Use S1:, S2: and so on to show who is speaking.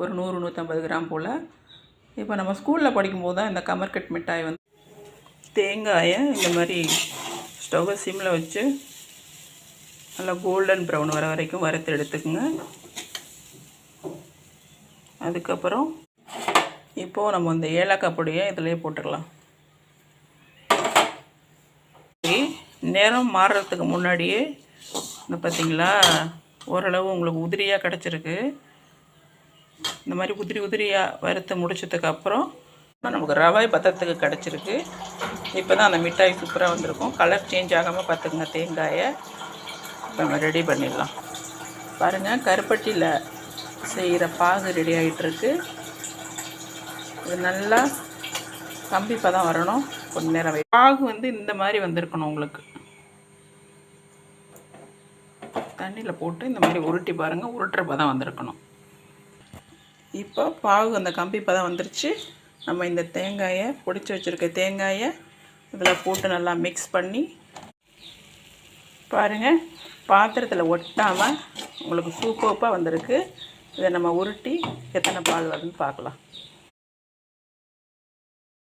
S1: ஒரு 100-150 கிராம் போல். இப்போ நம்ம ஸ்கூலில் படிக்கும்போது தான் இந்த கமர்கட் மிட்டாய் வந்து தேங்காயை இந்த மாதிரி ஸ்டவ்வை சிம்மில் வச்சு நல்லா கோல்டன் ப்ரௌன் வர வரைக்கும் வறுத்து எடுத்துக்குங்க. அதுக்கப்புறம் இப்போது நம்ம இந்த ஏலக்காய் பொடியை இதிலே போட்டுக்கலாம். நேரம் மாறுறதுக்கு முன்னாடியே இந்த பார்த்திங்களா ஓரளவு உங்களுக்கு உதிரியாக கிடச்சிருக்கு. இந்த மாதிரி உதிரியாக வறுத்து முடிச்சதுக்கப்புறம் நமக்கு ரவை பதத்துக்கு கிடச்சிருக்கு. இப்போ தான் அந்த மிட்டாய் சூப்பராக வந்திருக்கும். கலர் சேஞ்ச் ஆகாமல் பார்த்துக்குங்க தேங்காயை. இப்போ நம்ம ரெடி பண்ணிடலாம். பாருங்கள், கருப்பட்டியில் செய்கிற பாகு ரெடி ஆகிட்டுருக்கு. இது நல்லா கம்பி பதம் வரணும். கொஞ்சம் நேரம் பாகு வந்து இந்த மாதிரி வந்திருக்கணும். உங்களுக்கு தண்ணியில் போட்டு இந்த மாதிரி உருட்டி பாருங்கள். உருட்டுற பதம் வந்திருக்கணும். இப்போ பாகு அந்த கம்பி பதம் வந்துருச்சு. நம்ம இந்த தேங்காயை பொடிச்சு வச்சுருக்க தேங்காயை இதில் போட்டு நல்லா மிக்ஸ் பண்ணி பாருங்கள், பாத்திரத்தில் ஒட்டாமல் உங்களுக்கு சூப்பராக வந்திருக்கு. இதை நம்ம உருட்டி எத்தனை பால் வருதுன்னு பார்க்கலாம்.